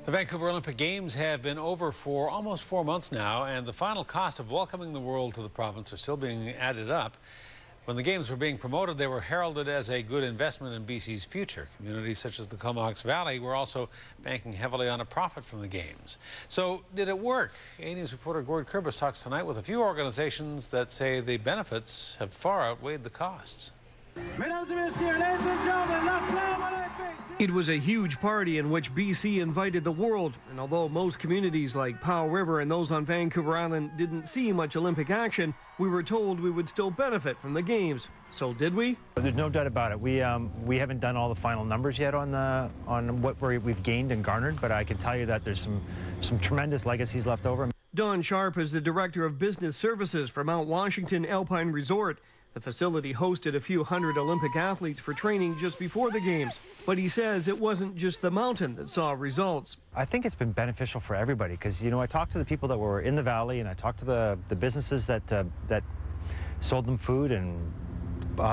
The Vancouver Olympic Games have been over for almost 4 months now, and the final cost of welcoming the world to the province are still being added up. When the Games were being promoted, they were heralded as a good investment in BC's future. Communities such as the Comox Valley were also banking heavily on a profit from the Games. So, did it work? A News reporter Gord Kurbis talks tonight with a few organizations that say the benefits have far outweighed the costs. It was a huge party in which BC invited the world, and although most communities like Powell River and those on Vancouver Island didn't see much Olympic action, we were told we would still benefit from the Games. So did we? There's no doubt about it. We haven't done all the final numbers yet on what we've gained and garnered, but I can tell you that there's some tremendous legacies left over. Don Sharp is the Director of Business Services for Mount Washington Alpine Resort. The facility hosted a few hundred Olympic athletes for training just before the Games, but he says it wasn't just the mountain that saw results. I think it's been beneficial for everybody because, you know, I talked to the people that were in the valley, and I talked to the businesses that sold them food, and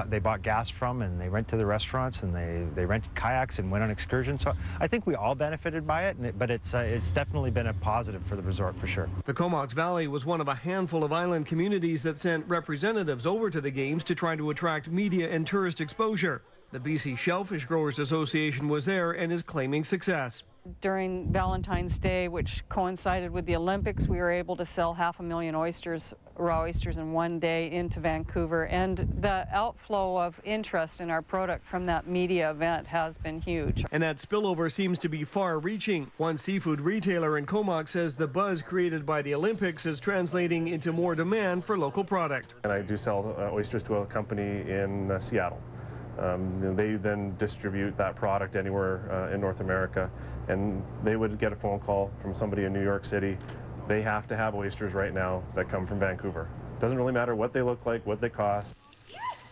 they bought gas from, and they went to the restaurants, and they rented kayaks and went on excursions. So I think we all benefited by it, but it's definitely been a positive for the resort for sure. The Comox Valley was one of a handful of island communities that sent representatives over to the Games to try to attract media and tourist exposure. The BC Shellfish Growers Association was there and is claiming success. During Valentine's Day, which coincided with the Olympics, we were able to sell 500,000 oysters, raw oysters, in one day into Vancouver, and the outflow of interest in our product from that media event has been huge. And that spillover seems to be far-reaching. One seafood retailer in Comox says the buzz created by the Olympics is translating into more demand for local product. And I do sell oysters to a company in Seattle. They then distribute that product anywhere in North America, and they would get a phone call from somebody in New York City. They have to have oysters right now that come from Vancouver. Doesn't really matter what they look like, what they cost.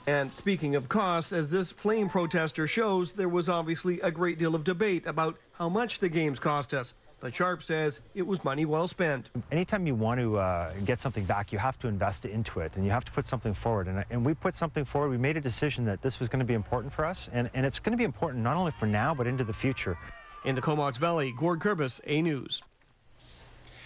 And speaking of costs, as this flame protester shows, there was obviously a great deal of debate about how much the Games cost us. But Sharp says it was money well spent. Anytime you want to get something back, you have to invest into it, and you have to put something forward. And we put something forward. We made a decision that this was going to be important for us, and it's going to be important not only for now, but into the future. In the Comox Valley, Gord Kurbis, A News.